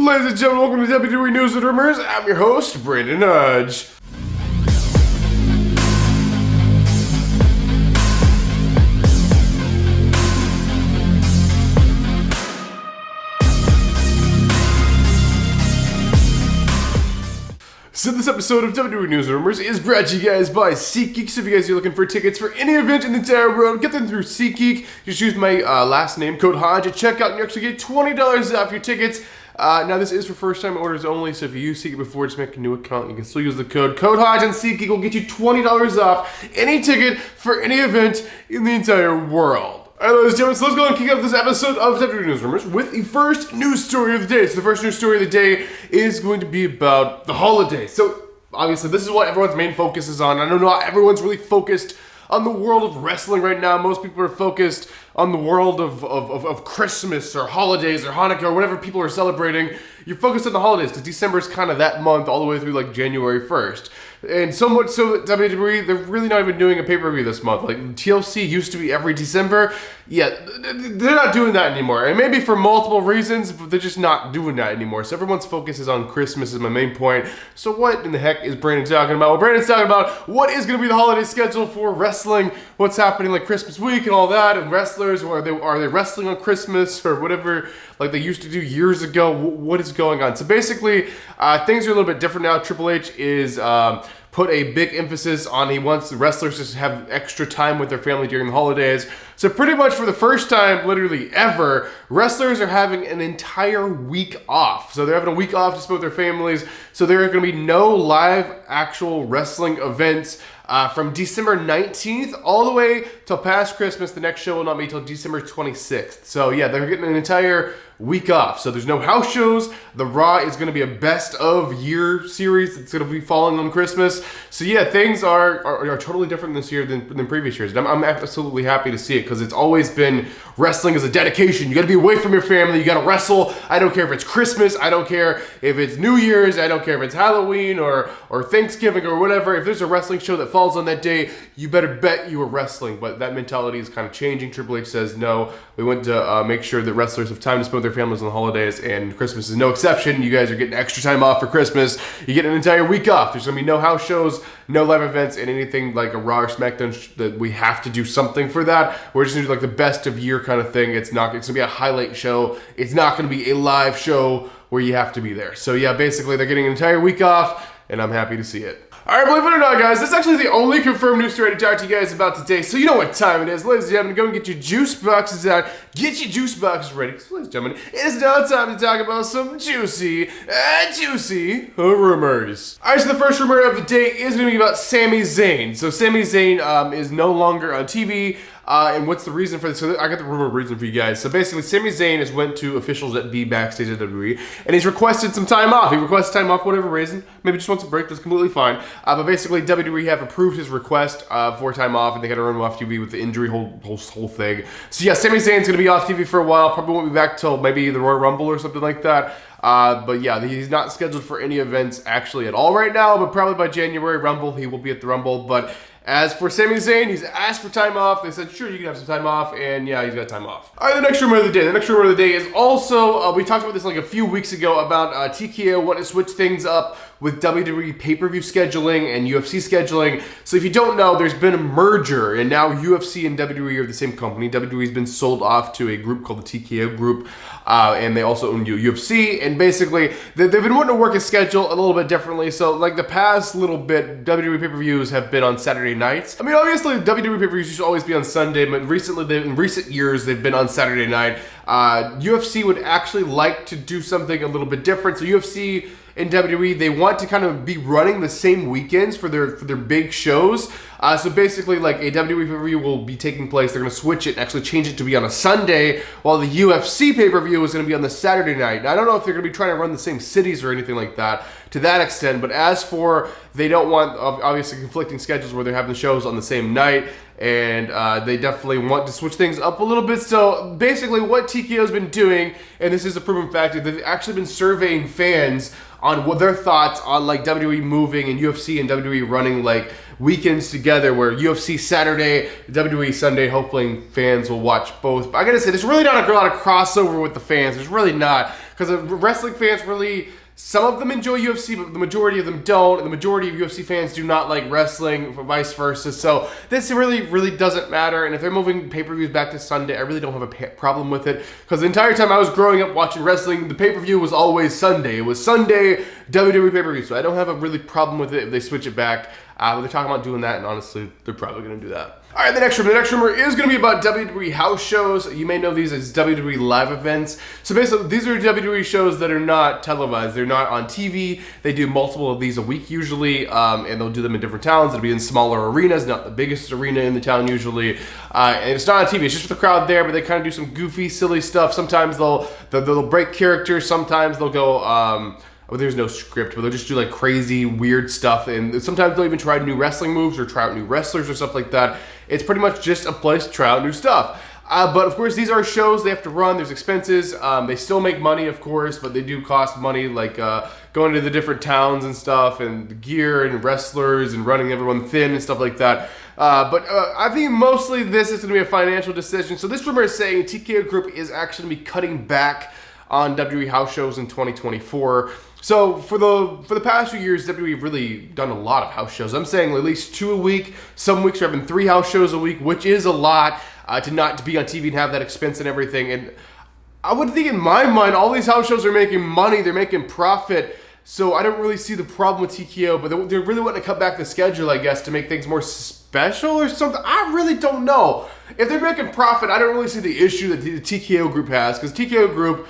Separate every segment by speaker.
Speaker 1: Ladies and gentlemen, welcome to WWE News and Rumors. I'm your host, Brandon Nudge. So this episode of WWE News and Rumors is brought to you guys by SeatGeek. So if you guys are looking for tickets for any event in the entire world, get them through SeatGeek. Just use my last name, code HODGE, at checkout, and you actually get $20 off your tickets. Now this is for first time orders only, so if you use SeatGeek before, just make a new account. You can still use the code HODGE, and SeatGeek will get you $20 off any ticket for any event in the entire world. Alright, ladies and gentlemen, so let's go and kick off this episode of WWE News Rumors with the first news story of the day. So the first news story of the day is going to be about the holidays. So obviously this is what everyone's main focus is on. I know not everyone's really focused on the world of wrestling right now. Most people are focused on the world of Christmas or holidays or Hanukkah or whatever people are celebrating. You're focused on the holidays because December is kind of that month all the way through like January 1st. And so much so that WWE, they're really not even doing a pay-per-view this month. Like TLC used to be every December. Yeah, they're not doing that anymore. And maybe for multiple reasons, but they're just not doing that anymore. So everyone's focus is on Christmas is my main point. So what in the heck is Brandon talking about? Well, Brandon's talking about what is going to be the holiday schedule for wrestling, what's happening like Christmas week and all that, and wrestlers, or are they wrestling on Christmas or whatever like they used to do years ago? What is going on? So basically, things are a little bit different now. Triple H is put a big emphasis on he wants the wrestlers to have extra time with their family during the holidays. So pretty much for the first time, literally ever, wrestlers are having an entire week off. So they're having a week off to spend with their families. So there are going to be no live actual wrestling events from December 19th all the way till past Christmas. The next show will not be till December 26th. So yeah, they're getting an entire week off. So there's no house shows. The Raw is going to be a best of year series. It's going to be falling on Christmas. So yeah, things are totally different this year than previous years. And I'm absolutely happy to see it because it's always been wrestling as a dedication. You got to be away from your family. You got to wrestle. I don't care if it's Christmas. I don't care if it's New Year's. I don't care if it's Halloween or Thanksgiving or whatever. If there's a wrestling show that falls on that day, you better bet you were wrestling. But that mentality is kind of changing. Triple H says no. We want to make sure that wrestlers have time to spend with their families on the holidays, and Christmas is no exception. You guys are getting extra time off for Christmas. You get an entire week off. There's going to be no house shows, no live events, and anything like a Raw or SmackDown that we have to do something for that. We're just going to do like the best of year kind of thing. It's going to be a highlight show. It's not going to be a live show where you have to be there. So yeah, basically they're getting an entire week off, and I'm happy to see it. Alright, believe it or not, guys, that's actually the only confirmed news story to talk to you guys about today. So you know what time it is. Ladies and gentlemen, go and get your juice boxes out. Get your juice boxes ready. Because, ladies and gentlemen, it is now time to talk about some juicy rumors. Alright, so the first rumor of the day is going to be about Sami Zayn. So Sami Zayn is no longer on TV. And what's the reason for this? So I got the rumor reason for you guys. So basically, Sami Zayn has went to officials at be backstage at WWE, and he's requested some time off. He requested time off for whatever reason. Maybe just wants a break. That's completely fine. But basically, WWE have approved his request for time off, and they got to run him off TV with the injury whole thing. So yeah, Sami Zayn's going to be off TV for a while. Probably won't be back till maybe the Royal Rumble or something like that. But yeah, he's not scheduled for any events actually at all right now, but probably by January Rumble, he will be at the Rumble. But as for Sami Zayn, he's asked for time off. They said, sure, you can have some time off, and yeah, he's got time off. All right, the next rumor of the day. The next rumor of the day is also, we talked about this like a few weeks ago about TKO wanting to switch things up with WWE pay-per-view scheduling and UFC scheduling. So if you don't know, there's been a merger, and now UFC and WWE are the same company. WWE's been sold off to a group called the TKO Group, and they also own UFC, and basically, they've been wanting to work a schedule a little bit differently. So like the past little bit, WWE pay-per-views have been on Saturday nights. I mean, obviously, WWE pay-per-views used to always be on Sunday, but in recent years, they've been on Saturday night. UFC would actually like to do something a little bit different. So UFC and WWE, they want to kind of be running the same weekends for their big shows. So basically, like a WWE pay-per-view will be taking place. They're going to switch it and actually change it to be on a Sunday, while the UFC pay-per-view is going to be on the Saturday night. Now, I don't know if they're going to be trying to run the same cities or anything like that to that extent, but as for, they don't want, obviously, conflicting schedules where they're having the shows on the same night, and they definitely want to switch things up a little bit. So basically, what TKO's been doing, and this is a proven fact, they've actually been surveying fans on what their thoughts on like WWE moving and UFC and WWE running like weekends together, where UFC Saturday, WWE Sunday. Hopefully fans will watch both. But I gotta say, there's really not a lot of crossover with the fans. There's really not. because wrestling fans really, some of them enjoy UFC, but the majority of them don't, and the majority of UFC fans do not like wrestling, or vice versa. So this really doesn't matter, and if they're moving pay-per-views back to Sunday, I really don't have a problem with it, because the entire time I was growing up watching wrestling, the pay-per-view was always Sunday. It was Sunday WWE pay-per-view, so I don't have a really problem with it if they switch it back. But they're talking about doing that, and honestly, they're probably going to do that. All right, the next rumor is going to be about WWE house shows. You may know these as WWE live events. So basically, these are WWE shows that are not televised. They're not on TV. They do multiple of these a week usually, and they'll do them in different towns. It'll be in smaller arenas, not the biggest arena in the town usually. And it's not on TV. It's just for the crowd there, but they kind of do some goofy, silly stuff. Sometimes they'll break characters. Sometimes they'll go. There's no script, but they'll just do like crazy, weird stuff, and sometimes they'll even try new wrestling moves or try out new wrestlers or stuff like that. It's pretty much just a place to try out new stuff. But of course, these are shows, they have to run, there's expenses. They still make money, of course, but they do cost money, like going to the different towns and stuff, and the gear and wrestlers and running everyone thin and stuff like that. But I think mostly this is going to be a financial decision. So this rumor is saying TKO Group is actually going to be cutting back on WWE house shows in 2024. So for the past few years, WWE really done a lot of house shows. I'm saying at least 2 a week. Some weeks are having 3 house shows a week, which is a lot to not to be on TV and have that expense and everything. And I would think in my mind, all these house shows are making money. They're making profit. So I don't really see the problem with TKO, but they're really wanting to cut back the schedule, I guess, to make things more special or something. I really don't know. If they're making profit, I don't really see the issue that the TKO Group has, because TKO Group,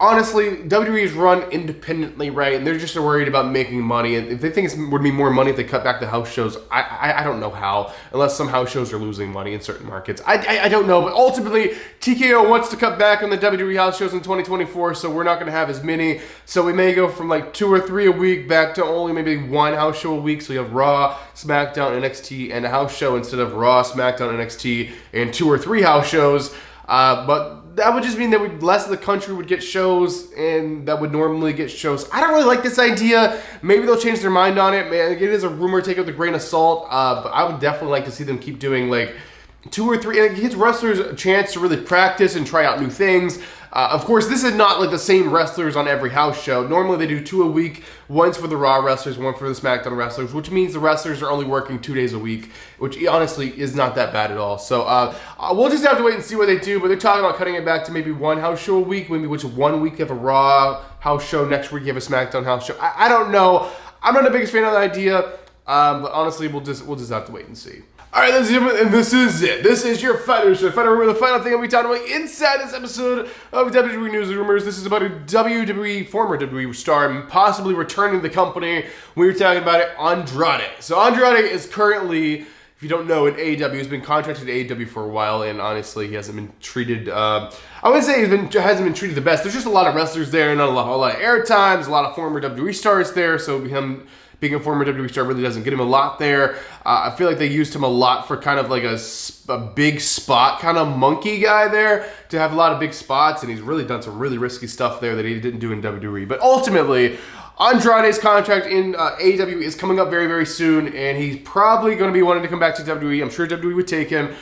Speaker 1: honestly, WWE is run independently, right? And they're just worried about making money. And if they think it would be more money if they cut back the house shows, I don't know how, unless some house shows are losing money in certain markets. I don't know, but ultimately, TKO wants to cut back on the WWE house shows in 2024, so we're not going to have as many. So we may go from like 2 or 3 a week back to only maybe 1 house show a week. So you have Raw, SmackDown, NXT, and a house show instead of Raw, SmackDown, NXT, and 2 or 3 house shows. But that would just mean that less of the country would get shows, and that would normally get shows. I don't really like this idea. Maybe they'll change their mind on it. Man, it is a rumor. Take it with a grain of salt. But I would definitely like to see them keep doing like 2 or 3. And it gives wrestlers a chance to really practice and try out new things. Of course, this is not like the same wrestlers on every house show. Normally they do 2 a week, once for the Raw wrestlers, 1 for the SmackDown wrestlers, which means the wrestlers are only working 2 days a week, which honestly is not that bad at all. So we'll just have to wait and see what they do, but they're talking about cutting it back to maybe 1 house show a week, maybe which 1 week you have a Raw house show, next week you have a SmackDown house show. I don't know. I'm not the biggest fan of the idea, but honestly, we'll just have to wait and see. All right, ladies and gentlemen, and this is it. This is your Fighter Show. Fighter Rumor, the final thing I'll be talking about inside this episode of WWE News and Rumors. This is about a former WWE star, possibly returning to the company. We were talking about it, Andrade. So Andrade is currently, if you don't know, in AEW. He's been contracted to AEW for a while, and honestly, he hasn't been treated. I wouldn't say hasn't been treated the best. There's just a lot of wrestlers there, and not a lot of airtime. There's a lot of former WWE stars there, so him being a former WWE star really doesn't get him a lot there. I feel like they used him a lot for kind of like a big spot kind of monkey guy there, to have a lot of big spots, and he's really done some really risky stuff there that he didn't do in WWE. But ultimately, Andrade's contract in AEW is coming up very, very soon, and he's probably going to be wanting to come back to WWE. I'm sure WWE would take him.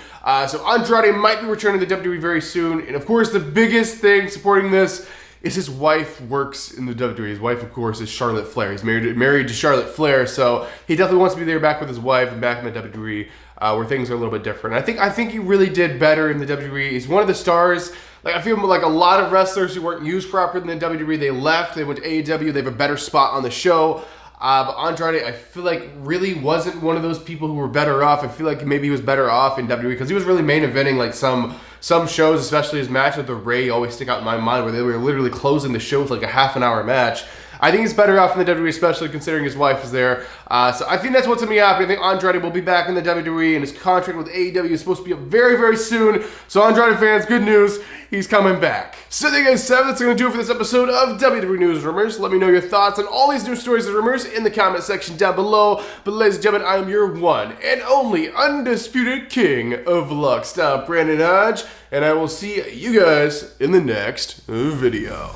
Speaker 1: So Andrade might be returning to WWE very soon. And of course, the biggest thing supporting this is his wife works in the WWE. His wife, of course, is Charlotte Flair. He's married to Charlotte Flair, so he definitely wants to be there back with his wife and back in the WWE, where things are a little bit different. I think he really did better in the WWE. He's one of the stars. Like, I feel like a lot of wrestlers who weren't used properly in the WWE, they left, they went to AEW, they have a better spot on the show. But Andrade, I feel like, really wasn't one of those people who were better off. I feel like maybe he was better off in WWE because he was really main eventing like some shows, especially his match with the Ray always stick out in my mind, where they were literally closing the show with like a half-an-hour match. I think he's better off in the WWE, especially considering his wife is there. So I think that's what's going to be happening. I think Andrade will be back in the WWE, and his contract with AEW is supposed to be up very, very soon. So Andrade fans, good news, he's coming back. So there you guys have it. That's going to do it for this episode of WWE News Rumors. Let me know your thoughts on all these news stories and rumors in the comment section down below. But ladies and gentlemen, I am your one and only undisputed king of Luck. Stop, Brandon Hodge, and I will see you guys in the next video.